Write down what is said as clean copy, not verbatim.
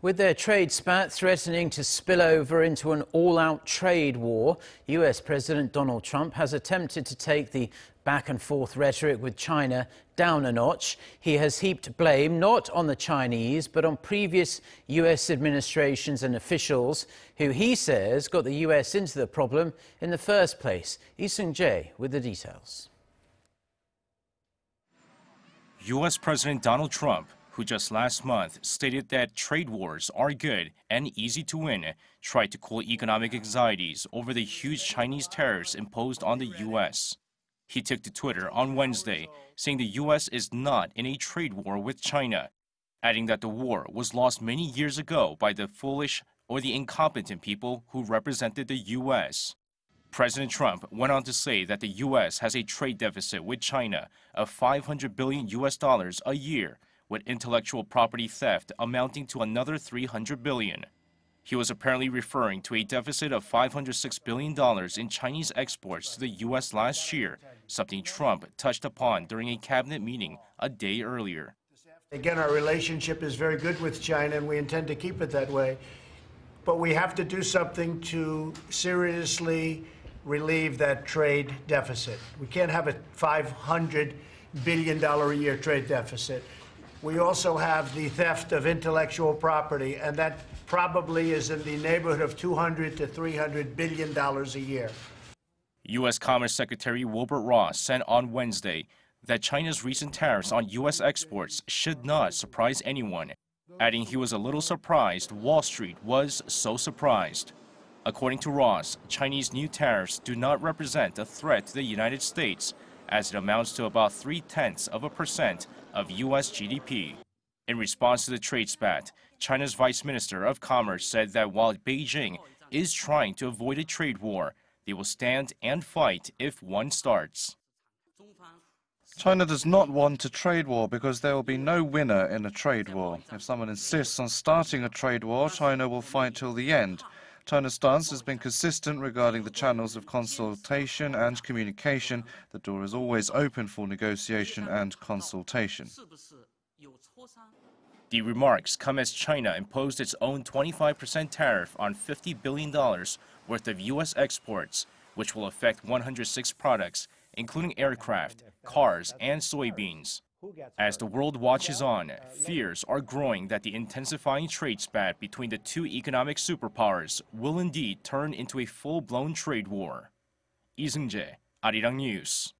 With their trade spat threatening to spill over into an all-out trade war, US President Donald Trump has attempted to take the back-and-forth rhetoric with China down a notch. He has heaped blame not on the Chinese, but on previous US administrations and officials who he says got the US into the problem in the first place. Seung-jae with the details. US President Donald Trump, who just last month stated that trade wars are good and easy to win, tried to cool economic anxieties over the huge Chinese tariffs imposed on the U.S. He took to Twitter on Wednesday, saying the U.S. is not in a trade war with China, adding that the war was lost many years ago by the foolish or the incompetent people who represented the U.S. President Trump went on to say that the U.S. has a trade deficit with China of $500 billion a year, with intellectual property theft amounting to another $300 billion. He was apparently referring to a deficit of $506 billion in Chinese exports to the U.S. last year, something Trump touched upon during a cabinet meeting a day earlier. Again, our relationship is very good with China, and we intend to keep it that way. But we have to do something to seriously relieve that trade deficit. We can't have a $500 billion a year trade deficit. We also have the theft of intellectual property, and that probably is in the neighborhood of $200 to $300 billion a year. U.S. Commerce Secretary Wilbur Ross said on Wednesday that China's recent tariffs on U.S. exports should not surprise anyone, adding he was a little surprised Wall Street was so surprised. According to Ross, Chinese new tariffs do not represent a threat to the United States, as it amounts to about 0.3% of U.S. GDP. In response to the trade spat, China's Vice Minister of Commerce said that while Beijing is trying to avoid a trade war, they will stand and fight if one starts. China does not want a trade war because there will be no winner in a trade war. If someone insists on starting a trade war, China will fight till the end. China's stance has been consistent regarding the channels of consultation and communication. The door is always open for negotiation and consultation. The remarks come as China imposed its own 25% tariff on $50 billion worth of U.S. exports, which will affect 106 products, including aircraft, cars, and soybeans. As the world watches on, fears are growing that the intensifying trade spat between the two economic superpowers will indeed turn into a full-blown trade war. Seung-jae, Arirang News.